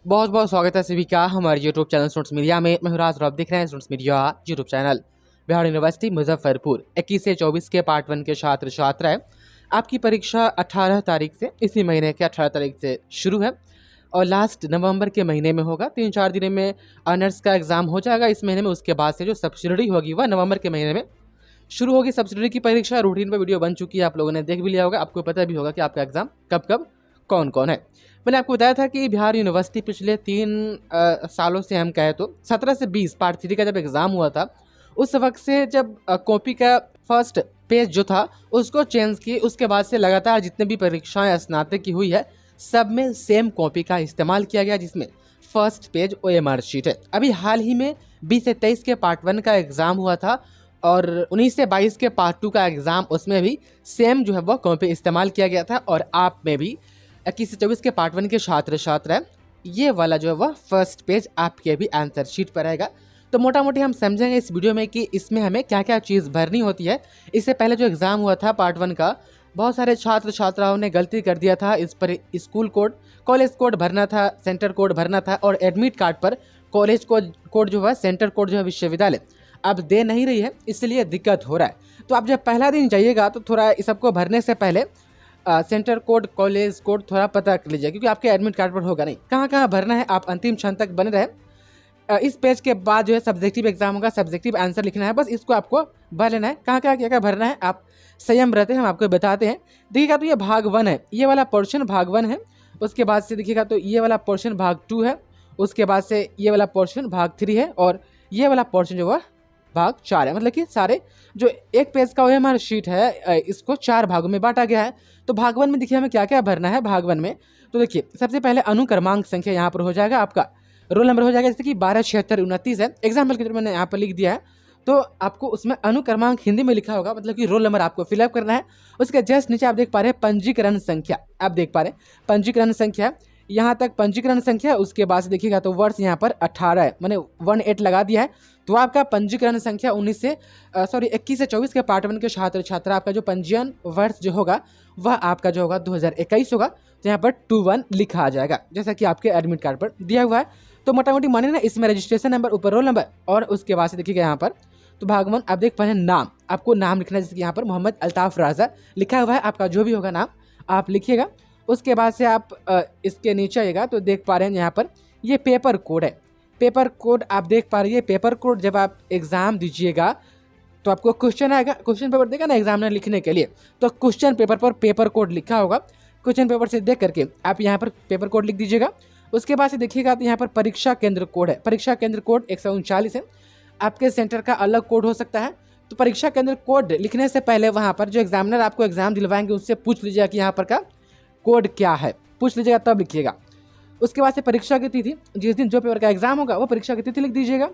बहुत बहुत स्वागत है सभी का हमारे यूट्यूब चैनल स्टूडेंट्स मीडिया में। मैं हूं राज और आप देख रहे हैं students media YouTube channel. Bihar university Muzaffarpur 21 से 24 के पार्ट 1 के छात्र छात्राएं, आपकी परीक्षा 18 तारीख से, इसी महीने के 18 तारीख से शुरू है और लास्ट नवंबर के महीने में होगा। 3-4 दिन में ऑनर्स का एग्जाम हो जाएगा इस महीने में। उसके बाद से जो सब्सिडरी होगी वह नवंबर के महीने में शुरू होगी। सब्सिडरी की परीक्षा रूटीन पर वीडियो बन चुकी है, आप लोगों ने देख भी लिया होगा। आपको पता भी होगा कि आपका एग्जाम कब कब कौन कौन है। मैंने आपको बताया था कि बिहार यूनिवर्सिटी पिछले 3 सालों से हम कहें तो 17 से 20 पार्ट 3 का जब एग्ज़ाम हुआ था, उस वक्त से जब कॉपी का फर्स्ट पेज जो था उसको चेंज किए। उसके बाद से लगातार जितने भी परीक्षाएं स्नातक की हुई है सब में सेम कॉपी का इस्तेमाल किया गया, जिसमें फर्स्ट पेज OMR शीट है। अभी हाल ही में 20 से 23 के पार्ट 1 का एग्ज़ाम हुआ था और 19 से 22 के पार्ट 2 का एग्ज़ाम, उसमें भी सेम जो है वो कॉपी इस्तेमाल किया गया था। और आप में भी 21 से 24 के पार्ट 1 के छात्र छात्रा, ये वाला जो है वह फर्स्ट पेज आपके भी आंसर शीट पर रहेगा। तो मोटा मोटी हम समझेंगे इस वीडियो में कि इसमें हमें क्या क्या चीज़ भरनी होती है। इससे पहले जो एग्ज़ाम हुआ था पार्ट 1 का, बहुत सारे छात्र छात्राओं ने गलती कर दिया था। इस पर स्कूल कोड, कॉलेज कोड भरना था, सेंटर कोड भरना था और एडमिट कार्ड पर कॉलेज कोड जो है, सेंटर कोड जो है विश्वविद्यालय अब दे नहीं रही है, इसलिए दिक्कत हो रहा है। तो आप जब पहला दिन जाइएगा तो थोड़ा इस सबको भरने से पहले सेंटर कोड, कॉलेज कोड थोड़ा पता कर लीजिए, क्योंकि आपके एडमिट कार्ड पर होगा नहीं। कहाँ कहाँ भरना है आप अंतिम क्षण तक बने रहे। इस पेज के बाद जो है सब्जेक्टिव एग्जाम होगा, सब्जेक्टिव आंसर लिखना है, बस इसको आपको भर लेना है। कहाँ कहाँ क्या क्या भरना है आप संयम रहते हैं, हम आपको बताते हैं। देखिएगा तो ये भाग 1 है, ये वाला पोर्शन भाग 1 है। उसके बाद से देखिएगा तो ये वाला पोर्शन भाग 2 है। उसके बाद से ये वाला पोर्शन भाग 3 है और ये वाला पोर्शन जो है भाग 4 है। मतलब कि सारे जो एक पेज का OMR शीट है इसको 4 भागों में बांटा गया है। तो भाग 1 में देखिए हमें क्या क्या भरना है। भाग 1 में तो देखिए सबसे पहले अनुक्रमांक संख्या यहाँ पर हो जाएगा, आपका रोल नंबर हो जाएगा, जैसे कि 127629 है एग्जाम्पल के तौर मैंने यहाँ पर लिख दिया है। तो आपको उसमें अनुक्रमांक हिंदी में लिखा होगा, मतलब कि रोल नंबर आपको फिलअप करना है। उसके जस्ट नीचे आप देख पा रहे हैं पंजीकरण संख्या, आप देख पा रहे हैं पंजीकरण संख्या, यहाँ तक पंजीकरण संख्या। उसके बाद से देखिएगा तो वर्ष यहाँ पर 18 है, मैंने 18 लगा दिया है। तो आपका पंजीकरण संख्या 21 से 24 के पार्ट 1 के छात्र छात्रा, आपका जो पंजीयन वर्ष जो होगा वह आपका जो होगा 2021 होगा। तो यहाँ पर 21 लिखा आ जाएगा, जैसा कि आपके एडमिट कार्ड पर दिया हुआ है। तो मोटा मोटी मानिए ना, इसमें रजिस्ट्रेशन नंबर, ऊपर रोल नंबर और उसके बाद से देखिएगा यहाँ पर तो भाग 1 आप देख पा रहे हैं नाम, आपको नाम लिखना है, जैसे कि यहाँ पर मोहम्मद अल्ताफ राजा लिखा हुआ है। आपका जो भी होगा नाम आप लिखिएगा। उसके बाद से आप इसके नीचे आइएगा तो देख पा रहे हैं यहाँ पर ये पेपर कोड है। पेपर कोड आप देख पा रहे हैं, पेपर कोड जब आप एग्ज़ाम दीजिएगा तो आपको क्वेश्चन आएगा, क्वेश्चन पेपर देगा ना एग्जामिनर लिखने के लिए, तो क्वेश्चन पेपर पर पेपर कोड लिखा होगा। क्वेश्चन पेपर से देख करके आप यहाँ पर पेपर कोड लिख दीजिएगा। उसके बाद से देखिएगा तो यहाँ पर परीक्षा केंद्र कोड है, परीक्षा केंद्र कोड 139 है। आपके सेंटर का अलग कोड हो सकता है। तो परीक्षा केंद्र कोड लिखने से पहले वहाँ पर जो एग्जामिनर आपको एग्जाम दिलवाएंगे उससे पूछ लीजिएगा कि यहाँ पर का कोड क्या है, पूछ लीजिएगा तब लिखिएगा। उसके बाद से परीक्षा की तिथि, जिस दिन जो पेपर का एग्जाम होगा वो परीक्षा की तिथि लिख दीजिएगा।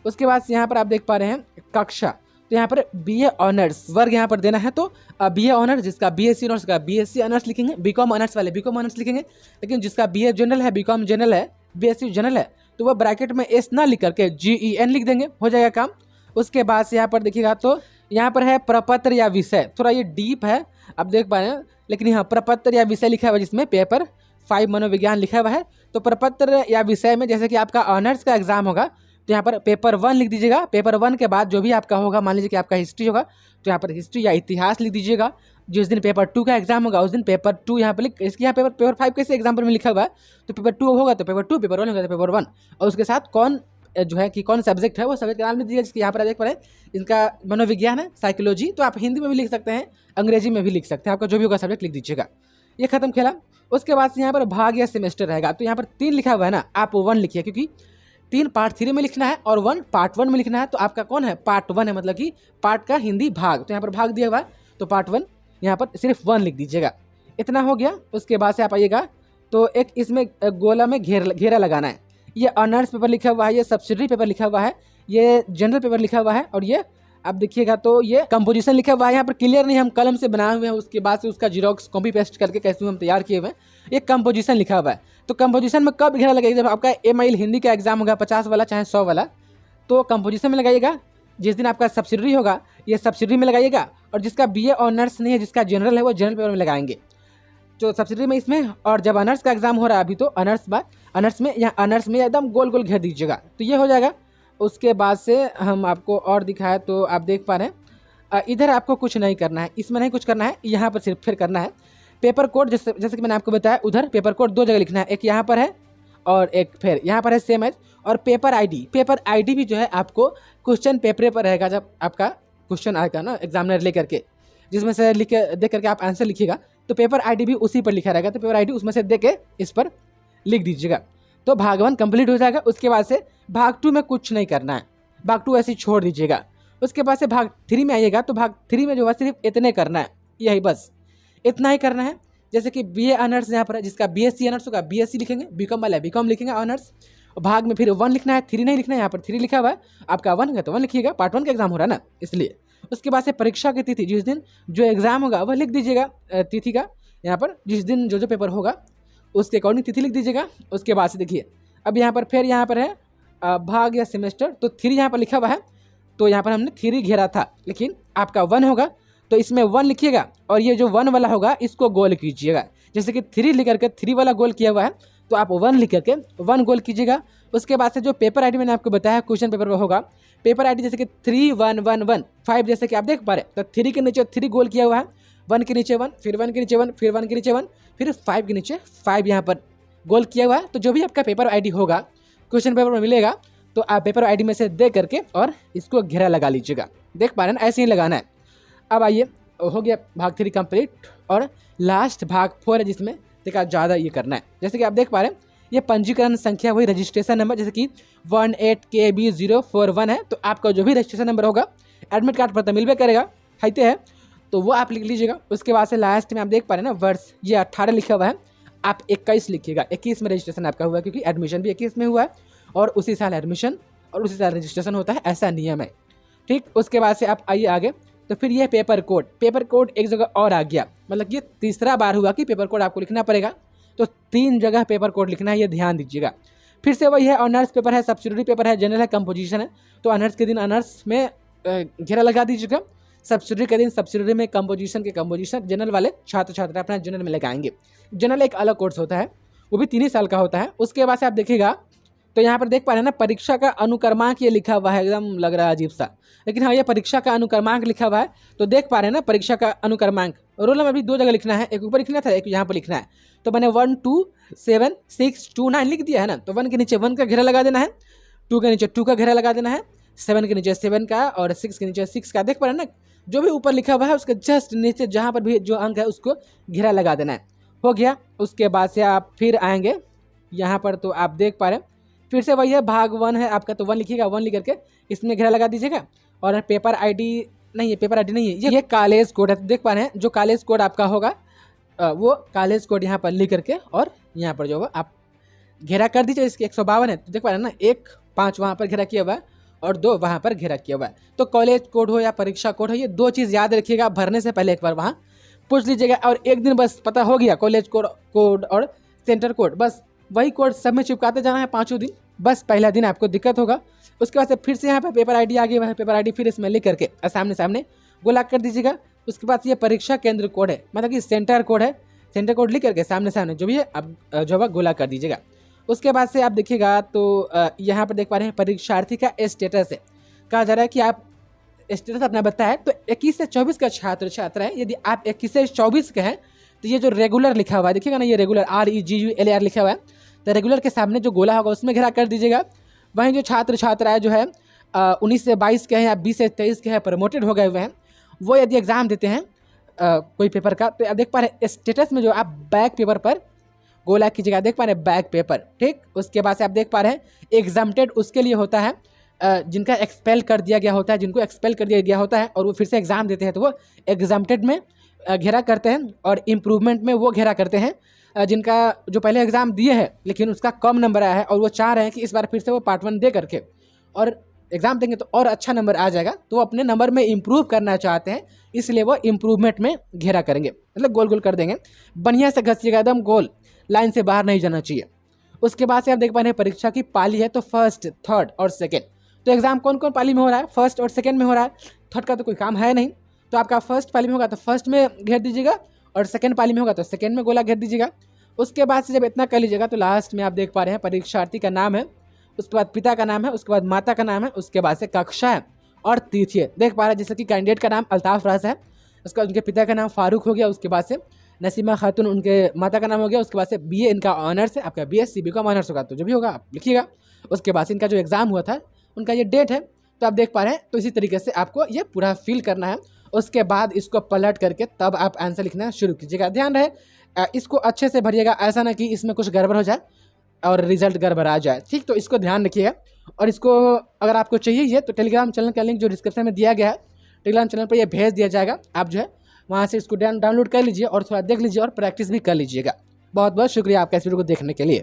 उसके बाद से यहाँ पर आप देख पा रहे हैं कक्षा, तो यहाँ पर BA ऑनर्स वर्ग यहाँ पर देना है। तो BA ऑनर्स जिसका BSc ऑनर्स का BSc ऑनर्स लिखेंगे, BCom ऑनर्स वाले BCom ऑनर्स लिखेंगे। लेकिन जिसका BA जनरल है, BCom जनरल है, BSc जनरल है, तो वह ब्रैकेट में S ना लिख करके GEN लिख देंगे, हो जाएगा काम। उसके बाद से यहाँ पर देखिएगा तो यहाँ पर है प्रपत्र या विषय, थोड़ा ये डीप है आप देख पा रहे हैं, लेकिन यहाँ प्रपत्र या विषय लिखा हुआ है जिसमें पेपर 5 मनोविज्ञान लिखा हुआ है। तो प्रपत्र या विषय में जैसे कि आपका ऑनर्स का एग्जाम होगा तो यहाँ पर पेपर 1 लिख दीजिएगा। पेपर 1 के बाद जो भी आपका होगा, मान लीजिए कि आपका हिस्ट्री होगा तो यहाँ पर हिस्ट्री या इतिहास लिख दीजिएगा। जिस दिन पेपर 2 का एग्जाम होगा उस दिन पेपर 2 यहाँ पर इसके यहाँ पेपर 5 कैसे एग्जाम्पल में लिखा हुआ है, तो पेपर 2 होगा तो पेपर 2, पेपर 1 होगा तो पेपर 1, और उसके साथ कौन जो है कि कौन सब्जेक्ट है वो सब्जेक्ट का नाम लिख दीजिएगा। जिसके यहाँ पर देख पा रहे हैं इनका मनोविज्ञान है, साइकोलॉजी, तो आप हिंदी में भी लिख सकते हैं, अंग्रेजी में भी लिख सकते हैं, आपका जो भी होगा सब्जेक्ट लिख दीजिएगा। ये खत्म खेला। उसके बाद से यहाँ पर भाग या सेमेस्टर रहेगा, तो यहाँ पर 3 लिखा हुआ है ना, आप 1 लिखिए, क्योंकि 3 पार्ट 3 में लिखना है और 1 पार्ट 1 में लिखना है। तो आपका कौन है, पार्ट 1 है, मतलब कि पार्ट का हिंदी भाग, तो यहाँ पर भाग दिया हुआ है तो पार्ट 1 यहाँ पर सिर्फ 1 लिख दीजिएगा। इतना हो गया। उसके बाद से आप आइएगा तो एक इसमें गोला में घेरा लगाना है। ये ऑनर्स पेपर लिखा हुआ है, ये सब्सिडरी पेपर लिखा हुआ है, ये जनरल पेपर लिखा हुआ है, और ये आप देखिएगा तो ये कंपोजिशन लिखा हुआ है। यहाँ पर क्लियर नहीं, हम कलम से बनाए हुए हैं, उसके बाद से उसका जीरोक्स कॉपी पेस्ट करके कैसे हम तैयार किए हुए हैं। ये कंपोजिशन लिखा हुआ है। तो कंपोजिशन में कब घेरा लगाइएगा, जब आपका MIL हिंदी का एग्जाम होगा 50 वाला चाहे 100 वाला, तो कंपोजिशन में लगाइएगा। जिस दिन आपका सब्सिडरी होगा ये सब्सिडरी में लगाइएगा, और जिसका BA ऑनर्स नहीं है, जिसका जनरल है, वो जनरल पेपर में लगाएंगे। जो सब्सिडरी में इसमें, और जब ऑनर्स का एग्जाम हो रहा है अभी तो ऑनर्स बाद अनर्स में, या अनर्स में एकदम गोल गोल घेर दीजिएगा, तो ये हो जाएगा। उसके बाद से हम आपको और दिखाएं तो आप देख पा रहे हैं इधर आपको कुछ नहीं करना है, इसमें नहीं कुछ करना है, यहाँ पर सिर्फ फिर करना है पेपर कोड। जैसे कि मैंने आपको बताया, उधर पेपर कोड 2 जगह लिखना है, एक यहाँ पर है और एक फिर यहाँ पर है सेम एज। और पेपर आईडी भी जो है आपको क्वेश्चन पेपर पर रहेगा, जब आपका क्वेश्चन आएगा ना एग्जामिनर लेकर के, जिसमें से लिख के देख करके आप आंसर लिखिएगा, तो पेपर आईडी भी उसी पर लिखा रहेगा, तो पेपर आईडी उसमें से दे के इस पर लिख दीजिएगा। तो भाग 1 कंप्लीट हो जाएगा। उसके बाद से भाग 2 में कुछ नहीं करना है, भाग 2 ऐसे ही छोड़ दीजिएगा। उसके बाद से भाग 3 में आइएगा, तो भाग 3 में जो है सिर्फ इतने करना है, यही बस इतना ही करना है। जैसे कि बीए ऑनर्स यहाँ पर है, जिसका बीएससी ऑनर्स होगा बीएससी लिखेंगे, बीकॉम वाला बीकॉम लिखेंगे ऑनर्स। भाग में फिर 1 लिखना है, 3 नहीं लिखना है, यहाँ पर 3 लिखा हुआ है, आपका 1 है तो 1 लिखिएगा, पार्ट 1 का एग्जाम हो रहा है ना इसलिए। उसके बाद से परीक्षा की तिथि, जिस दिन जो एग्जाम होगा वह लिख दीजिएगा, तिथि का यहाँ पर जिस दिन जो पेपर होगा उसके अकॉर्डिंग तिथि लिख दीजिएगा। उसके बाद से देखिए अब यहाँ पर फिर यहाँ पर है भाग या सेमेस्टर, तो 3 यहाँ पर लिखा हुआ है, तो यहाँ पर हमने 3 घेरा था, लेकिन आपका 1 होगा तो इसमें 1 लिखिएगा, और ये जो 1 वाला होगा इसको गोल कीजिएगा। जैसे कि 3 लिख करके 3 वाला गोल किया हुआ है, तो आप 1 लिख करके 1 गोल कीजिएगा। उसके बाद से जो पेपर आईडी मैंने आपको बताया क्वेश्चन पेपर में होगा, पेपर आईडी जैसे कि 311115, जैसे कि आप देख पा रहे हैं, तो 3 के नीचे 3 गोल किया हुआ है, 1 के नीचे 1, फिर 1 के नीचे 1, फिर 1 के नीचे 1, फिर 5 के नीचे 5 यहाँ पर गोल किया हुआ है। तो जो भी आपका पेपर आईडी होगा क्वेश्चन पेपर में मिलेगा, तो आप पेपर आईडी में से दे करके और इसको घेरा लगा लीजिएगा। देख पा रहे हैं ना, ऐसे ही लगाना है। अब आइए, हो गया भाग 3 कंप्लीट, और लास्ट भाग 4 है, जिसमें देखा ज़्यादा ये करना है। जैसे कि आप देख पा रहे हैं, ये पंजीकरण संख्या वही रजिस्ट्रेशन नंबर, जैसे कि 18KB041 है, तो आपका जो भी रजिस्ट्रेशन नंबर होगा एडमिट कार्ड पर तो मिलबे करेगा, है तो वो आप लिख लीजिएगा। उसके बाद से लास्ट में आप देख पा रहे हैं ना, वर्ष ये 18 लिखा हुआ है, आप 21 लिखिएगा, 21 में रजिस्ट्रेशन आपका हुआ है, क्योंकि एडमिशन भी 21 में हुआ है, और उसी साल एडमिशन और उसी साल रजिस्ट्रेशन होता है, ऐसा नियम है, ठीक। उसके बाद से आप आइए आगे, तो फिर ये पेपर कोड एक जगह और आ गया, मतलब ये तीसरा बार हुआ कि पेपर कोड आपको लिखना पड़ेगा, तो 3 जगह पेपर कोड लिखना है, ये ध्यान दीजिएगा। फिर से वही है, ऑनर्स पेपर है, सब्सिडियरी पेपर है, जनरल है, कंपोजिशन है, तो ऑनर्स के दिन ऑनर्स में घेरा लगा दीजिएगा, सब्सिडियरी के दिन सब्सिडियरी में, कंपोजिशन के कंपोजिशन, जनरल वाले छात्र अपना जनरल में लगाएंगे। जनरल एक अलग कोर्स होता है, वो भी 3 ही साल का होता है। उसके बाद से आप देखिएगा तो यहाँ पर देख पा रहे हैं ना, परीक्षा का अनुक्रमांक ये लिखा हुआ है, एकदम लग रहा है अजीब सा, लेकिन हाँ ये परीक्षा का अनुक्रमांक लिखा हुआ है। तो देख पा रहे हैं ना, परीक्षा का अनुक्रमांक रोल नंबर भी 2 जगह लिखना है, एक ऊपर लिखना था, एक यहाँ पर लिखना है। तो मैंने 1 2 7 6 2 9 लिख दिया है ना, तो 1 के नीचे 1 का घेरा लगा देना है, 2 के नीचे 2 का घेरा लगा देना है, 7 के नीचे 7 का, और 6 के नीचे 6 का। देख पा रहे हैं ना, जो भी ऊपर लिखा हुआ है उसके जस्ट नीचे जहाँ पर भी जो अंक है उसको घेरा लगा देना है, हो गया। उसके बाद से आप फिर आएंगे यहाँ पर, तो आप देख पा रहे हैं फिर से वही है, भाग 1 है आपका, तो 1 लिखिएगा, 1 लिख करके इसमें घेरा लगा दीजिएगा। और पेपर आईडी नहीं है, पेपर आईडी नहीं है, ये कॉलेज कोड है। तो देख पा रहे हैं, जो कॉलेज कोड आपका होगा वो कॉलेज कोड यहाँ पर लिख करके, और यहाँ पर जो होगा आप घेरा कर दीजिए। इसकी 152 है, तो देख पा रहे हैं ना, 1 5 वहाँ पर घेरा किया हुआ है और 2 वहाँ पर घेरा किया हुआ है। तो कॉलेज कोड हो या परीक्षा कोड हो, ये 2 चीज़ याद रखिएगा, भरने से पहले एक बार वहाँ पूछ लीजिएगा, और एक दिन बस पता हो गया कॉलेज कोड और सेंटर कोड, बस वही कोड सब में चिपकाते जाना है 5 दिन, बस पहला दिन आपको दिक्कत होगा। उसके बाद से फिर से यहाँ पर पेपर आईडी आ गई, वह पेपर आईडी फिर इसमें लिख करके सामने गोला कर दीजिएगा। उसके बाद ये परीक्षा केंद्र कोड है, मतलब कि सेंटर कोड है, सेंटर कोड लिख करके सामने जो भी है अब जो है गोला कर दीजिएगा। उसके बाद से आप देखिएगा तो यहाँ पर देख पा रहे हैं परीक्षार्थी का स्टेटस है, कहा जा रहा है कि आप स्टेटस अपना बताएं। तो 21 से 24 का छात्र है, यदि आप 21 से 24 के हैं तो ये जो रेगुलर लिखा हुआ है, देखिएगा ना, ये रेगुलर REGULAR लिखा हुआ है, तो रेगुलर के सामने जो गोला होगा उसमें घेरा कर दीजिएगा। वहीं जो छात्र जो है 19 से 22 के हैं या 20 से 23 के हैं, प्रमोटेड हो गए हुए हैं, वो यदि एग्ज़ाम देते हैं कोई पेपर का, तो आप देख पा रहे हैं स्टेटस में जो आप बैक पेपर पर गोला की जगह देख पा रहे हैं बैक पेपर, ठीक। उसके बाद से आप देख पा रहे हैं एग्जाम्प्टेड उसके लिए होता है जिनका एक्सपेल कर दिया गया होता है, जिनको एक्सपेल कर दिया गया होता है और वो फिर से एग्ज़ाम देते हैं, तो वो एग्जाम्प्टेड में घेरा करते हैं, और इम्प्रूवमेंट में वो घेरा करते हैं जिनका जो पहले एग्ज़ाम दिए हैं लेकिन उसका कम नंबर आया है और वो चाह रहे हैं कि इस बार फिर से वो पार्ट 1 दे करके और एग्ज़ाम देंगे तो और अच्छा नंबर आ जाएगा, तो वो अपने नंबर में इम्प्रूव करना चाहते हैं, इसलिए वो इम्प्रूवमेंट में घेरा करेंगे, मतलब गोल गोल कर देंगे। बढ़िया से घसिएगा, एकदम गोल, लाइन से बाहर नहीं जाना चाहिए। उसके बाद से आप देख पा रहे हैं परीक्षा की पाली है, तो फर्स्ट, थर्ड और सेकेंड। तो एग्ज़ाम कौन कौन पाली में हो रहा है? फर्स्ट और सेकेंड में हो रहा है, थर्ड का तो कोई काम है नहीं। तो आपका फर्स्ट पाली में होगा तो फर्स्ट में घेर दीजिएगा, और सेकेंड पाली में होगा तो सेकेंड में गोला घेर दीजिएगा। उसके बाद से जब इतना कर लीजिएगा तो लास्ट में आप देख पा रहे हैं परीक्षार्थी का नाम है, उसके बाद पिता का नाम है, उसके बाद माता का नाम है, उसके बाद से कक्षा है और तिथि है। देख पा रहे हैं जैसे कि कैंडिडेट का नाम अल्ताफ राज है, उसके बाद उनके पिता का नाम फारूक हो गया, उसके बाद से नसीमा खातून उनके माता का नाम हो गया, उसके बाद से बीए इनका ऑनर्स है, आपका बीएससी बीकॉम ऑनर्स होगा तो जो भी होगा आप लिखिएगा। उसके बाद से इनका जो एग्जाम हुआ था उनका ये डेट है, तो आप देख पा रहे हैं। तो इसी तरीके से आपको ये पूरा फिल करना है। उसके बाद इसको पलट करके तब आप आंसर लिखना शुरू कीजिएगा। ध्यान रहे इसको अच्छे से भरिएगा, ऐसा ना कि इसमें कुछ गड़बड़ हो जाए और रिजल्ट गड़बड़ आ जाए, ठीक। तो इसको ध्यान रखिएगा। और इसको अगर आपको चाहिए ये तो टेलीग्राम चैनल का लिंक जो डिस्क्रिप्शन में दिया गया है, टेलीग्राम चैनल पर ये भेज दिया जाएगा। आप जो है वहाँ से इसको डाउनलोड कर लीजिए और थोड़ा देख लीजिए और प्रैक्टिस भी कर लीजिएगा। बहुत बहुत शुक्रिया आपका इस वीडियो को देखने के लिए।